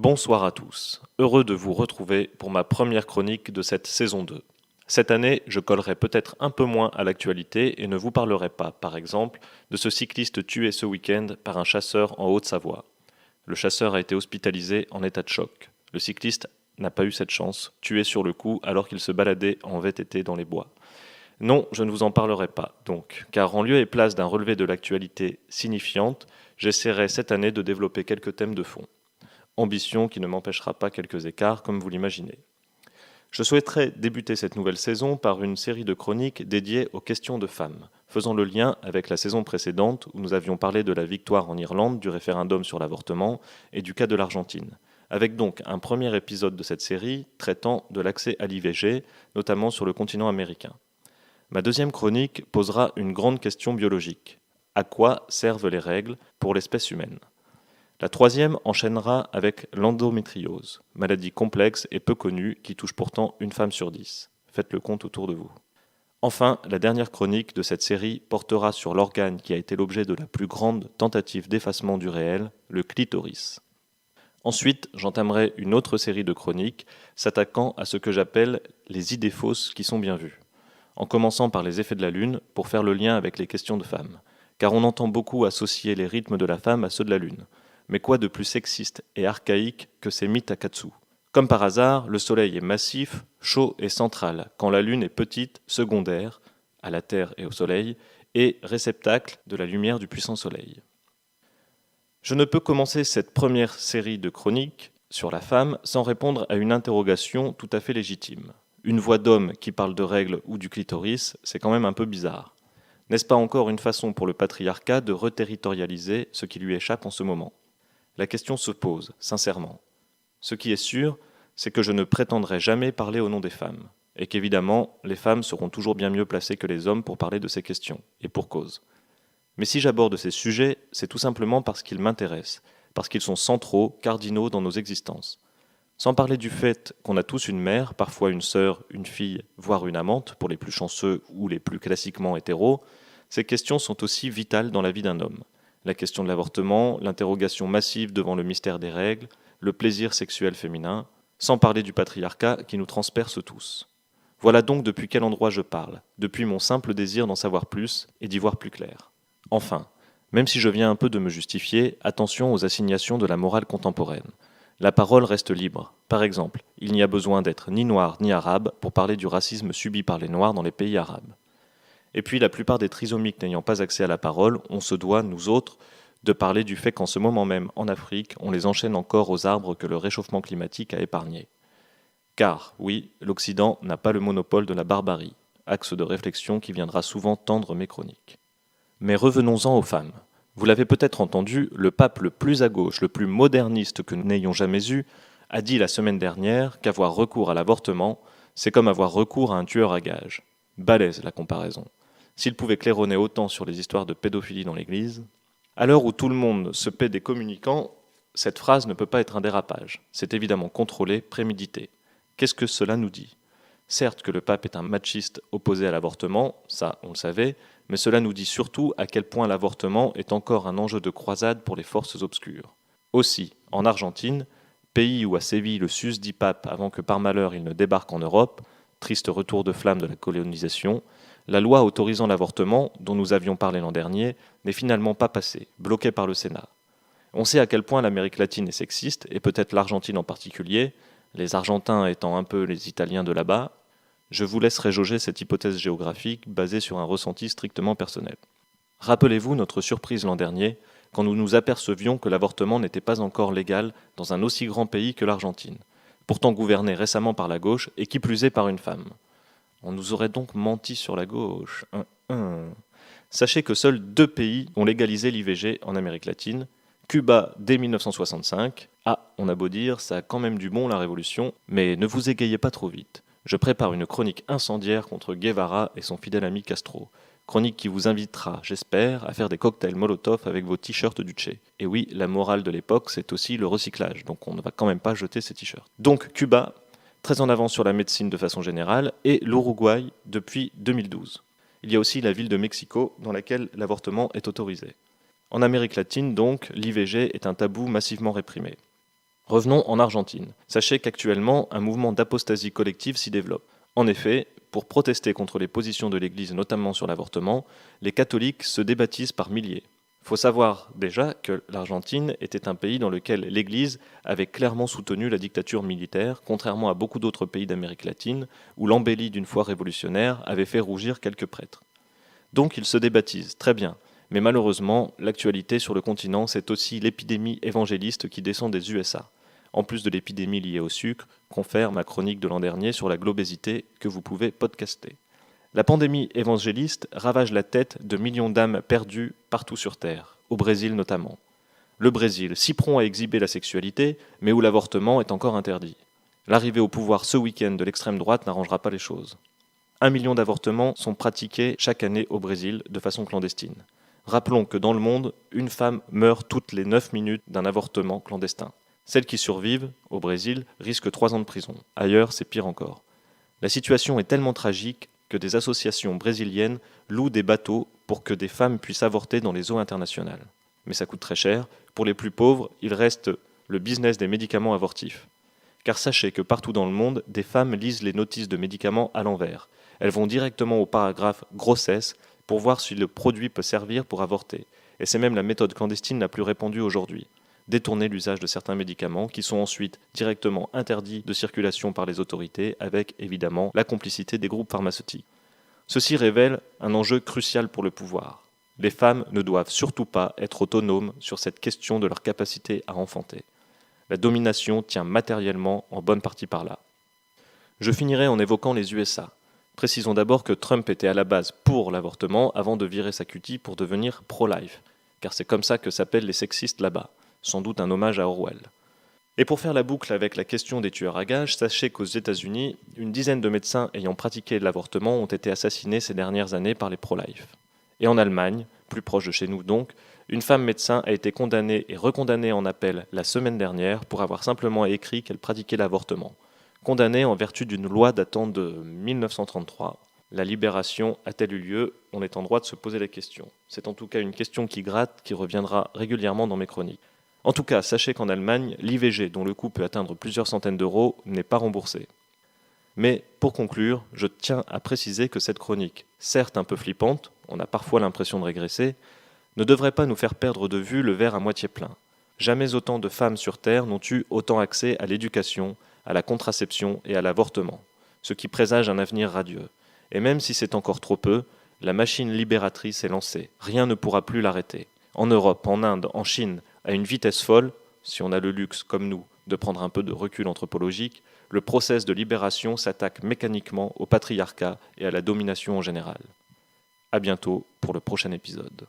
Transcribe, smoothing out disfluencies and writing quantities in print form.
Bonsoir à tous, heureux de vous retrouver pour ma première chronique de cette saison 2. Cette année, je collerai peut-être un peu moins à l'actualité et ne vous parlerai pas, par exemple, de ce cycliste tué ce week-end par un chasseur en Haute-Savoie. Le chasseur a été hospitalisé en état de choc. Le cycliste n'a pas eu cette chance, tué sur le coup alors qu'il se baladait en VTT dans les bois. Non, je ne vous en parlerai pas, donc, car en lieu et place d'un relevé de l'actualité signifiante, j'essaierai cette année de développer quelques thèmes de fond. Ambition qui ne m'empêchera pas quelques écarts, comme vous l'imaginez. Je souhaiterais débuter cette nouvelle saison par une série de chroniques dédiées aux questions de femmes, faisant le lien avec la saison précédente où nous avions parlé de la victoire en Irlande, du référendum sur l'avortement et du cas de l'Argentine, avec donc un premier épisode de cette série traitant de l'accès à l'IVG, notamment sur le continent américain. Ma deuxième chronique posera une grande question biologique. À quoi servent les règles pour l'espèce humaine ? La troisième enchaînera avec l'endométriose, maladie complexe et peu connue qui touche pourtant une femme sur 10. Faites le compte autour de vous. Enfin, la dernière chronique de cette série portera sur l'organe qui a été l'objet de la plus grande tentative d'effacement du réel, le clitoris. Ensuite, j'entamerai une autre série de chroniques s'attaquant à ce que j'appelle les idées fausses qui sont bien vues, en commençant par les effets de la Lune pour faire le lien avec les questions de femmes, car on entend beaucoup associer les rythmes de la femme à ceux de la Lune. Mais quoi de plus sexiste et archaïque que ces mythes Akatsu ? Comme par hasard, le Soleil est massif, chaud et central, quand la Lune est petite, secondaire, à la Terre et au Soleil, et réceptacle de la lumière du puissant Soleil. Je ne peux commencer cette première série de chroniques sur la femme sans répondre à une interrogation tout à fait légitime. Une voix d'homme qui parle de règles ou du clitoris, c'est quand même un peu bizarre. N'est-ce pas encore une façon pour le patriarcat de reterritorialiser ce qui lui échappe en ce moment ? La question se pose, sincèrement. Ce qui est sûr, c'est que je ne prétendrai jamais parler au nom des femmes, et qu'évidemment, les femmes seront toujours bien mieux placées que les hommes pour parler de ces questions, et pour cause. Mais si j'aborde ces sujets, c'est tout simplement parce qu'ils m'intéressent, parce qu'ils sont centraux, cardinaux dans nos existences. Sans parler du fait qu'on a tous une mère, parfois une sœur, une fille, voire une amante, pour les plus chanceux ou les plus classiquement hétéros, ces questions sont aussi vitales dans la vie d'un homme. La question de l'avortement, l'interrogation massive devant le mystère des règles, le plaisir sexuel féminin, sans parler du patriarcat qui nous transperce tous. Voilà donc depuis quel endroit je parle, depuis mon simple désir d'en savoir plus et d'y voir plus clair. Enfin, même si je viens un peu de me justifier, attention aux assignations de la morale contemporaine. La parole reste libre. Par exemple, il n'y a besoin d'être ni noir ni arabe pour parler du racisme subi par les noirs dans les pays arabes. Et puis la plupart des trisomiques n'ayant pas accès à la parole, on se doit, nous autres, de parler du fait qu'en ce moment même, en Afrique, on les enchaîne encore aux arbres que le réchauffement climatique a épargnés. Car, oui, l'Occident n'a pas le monopole de la barbarie, axe de réflexion qui viendra souvent tendre mes chroniques. Mais revenons-en aux femmes. Vous l'avez peut-être entendu, le pape le plus à gauche, le plus moderniste que nous n'ayons jamais eu, a dit la semaine dernière qu'avoir recours à l'avortement, c'est comme avoir recours à un tueur à gages. Balèze la comparaison. S'il pouvait claironner autant sur les histoires de pédophilie dans l'Église, à l'heure où tout le monde se paie des communicants, cette phrase ne peut pas être un dérapage. C'est évidemment contrôlé, prémédité. Qu'est-ce que cela nous dit ? Certes que le pape est un machiste opposé à l'avortement, ça on le savait, mais cela nous dit surtout à quel point l'avortement est encore un enjeu de croisade pour les forces obscures. Aussi, en Argentine, pays où a sévi le susdit pape avant que par malheur il ne débarque en Europe, triste retour de flamme de la colonisation, la loi autorisant l'avortement, dont nous avions parlé l'an dernier, n'est finalement pas passée, bloquée par le Sénat. On sait à quel point l'Amérique latine est sexiste, et peut-être l'Argentine en particulier, les Argentins étant un peu les Italiens de là-bas. Je vous laisserai jauger cette hypothèse géographique basée sur un ressenti strictement personnel. Rappelez-vous notre surprise l'an dernier, quand nous nous apercevions que l'avortement n'était pas encore légal dans un aussi grand pays que l'Argentine, pourtant gouverné récemment par la gauche et qui plus est par une femme. On nous aurait donc menti sur la gauche. Sachez que seuls 2 pays ont légalisé l'IVG en Amérique latine. Cuba dès 1965. Ah, on a beau dire, ça a quand même du bon la révolution, mais ne vous égayez pas trop vite. Je prépare une chronique incendiaire contre Guevara et son fidèle ami Castro. Chronique qui vous invitera, j'espère, à faire des cocktails Molotov avec vos t-shirts du Che. Et oui, la morale de l'époque, c'est aussi le recyclage, donc on ne va quand même pas jeter ces t-shirts. Donc Cuba, très en avance sur la médecine de façon générale, et l'Uruguay depuis 2012. Il y a aussi la ville de Mexico, dans laquelle l'avortement est autorisé. En Amérique latine, donc, l'IVG est un tabou massivement réprimé. Revenons en Argentine. Sachez qu'actuellement, un mouvement d'apostasie collective s'y développe. En effet, pour protester contre les positions de l'Église, notamment sur l'avortement, les catholiques se débaptisent par milliers. Il faut savoir déjà que l'Argentine était un pays dans lequel l'Église avait clairement soutenu la dictature militaire, contrairement à beaucoup d'autres pays d'Amérique latine, où l'embellie d'une foi révolutionnaire avait fait rougir quelques prêtres. Donc ils se débaptisent, très bien. Mais malheureusement, l'actualité sur le continent, c'est aussi l'épidémie évangéliste qui descend des USA. En plus de l'épidémie liée au sucre, confère ma chronique de l'an dernier sur la globésité que vous pouvez podcaster. La pandémie évangéliste ravage la tête de millions d'âmes perdues partout sur Terre, au Brésil notamment. Le Brésil, si prompt à exhiber la sexualité, mais où l'avortement est encore interdit. L'arrivée au pouvoir ce week-end de l'extrême droite n'arrangera pas les choses. 1 million d'avortements sont pratiqués chaque année au Brésil de façon clandestine. Rappelons que dans le monde, une femme meurt toutes les 9 minutes d'un avortement clandestin. Celles qui survivent, au Brésil, risquent 3 ans de prison. Ailleurs, c'est pire encore. La situation est tellement tragique que des associations brésiliennes louent des bateaux pour que des femmes puissent avorter dans les eaux internationales. Mais ça coûte très cher. Pour les plus pauvres, il reste le business des médicaments avortifs. Car sachez que partout dans le monde, des femmes lisent les notices de médicaments à l'envers. Elles vont directement au paragraphe « grossesse » pour voir si le produit peut servir pour avorter. Et c'est même la méthode clandestine la plus répandue aujourd'hui. Détourner l'usage de certains médicaments qui sont ensuite directement interdits de circulation par les autorités avec évidemment la complicité des groupes pharmaceutiques. Ceci révèle un enjeu crucial pour le pouvoir. Les femmes ne doivent surtout pas être autonomes sur cette question de leur capacité à enfanter. La domination tient matériellement en bonne partie par là. Je finirai en évoquant les USA. Précisons d'abord que Trump était à la base pour l'avortement avant de virer sa cutie pour devenir pro-life, car c'est comme ça que s'appellent les sexistes là-bas. Sans doute un hommage à Orwell. Et pour faire la boucle avec la question des tueurs à gages, sachez qu'aux États-Unis, une dizaine de médecins ayant pratiqué l'avortement ont été assassinés ces dernières années par les pro-life. Et en Allemagne, plus proche de chez nous donc, une femme médecin a été condamnée et recondamnée en appel la semaine dernière pour avoir simplement écrit qu'elle pratiquait l'avortement. Condamnée en vertu d'une loi datant de 1933. La libération a-t-elle eu lieu? On est en droit de se poser la question. C'est en tout cas une question qui gratte, qui reviendra régulièrement dans mes chroniques. En tout cas, sachez qu'en Allemagne, l'IVG, dont le coût peut atteindre plusieurs centaines d'euros, n'est pas remboursé. Mais pour conclure, je tiens à préciser que cette chronique, certes un peu flippante, on a parfois l'impression de régresser, ne devrait pas nous faire perdre de vue le verre à moitié plein. Jamais autant de femmes sur Terre n'ont eu autant accès à l'éducation, à la contraception et à l'avortement, ce qui présage un avenir radieux. Et même si c'est encore trop peu, la machine libératrice est lancée. Rien ne pourra plus l'arrêter. En Europe, en Inde, en Chine, à une vitesse folle, si on a le luxe, comme nous, de prendre un peu de recul anthropologique, le process de libération s'attaque mécaniquement au patriarcat et à la domination en général. À bientôt pour le prochain épisode.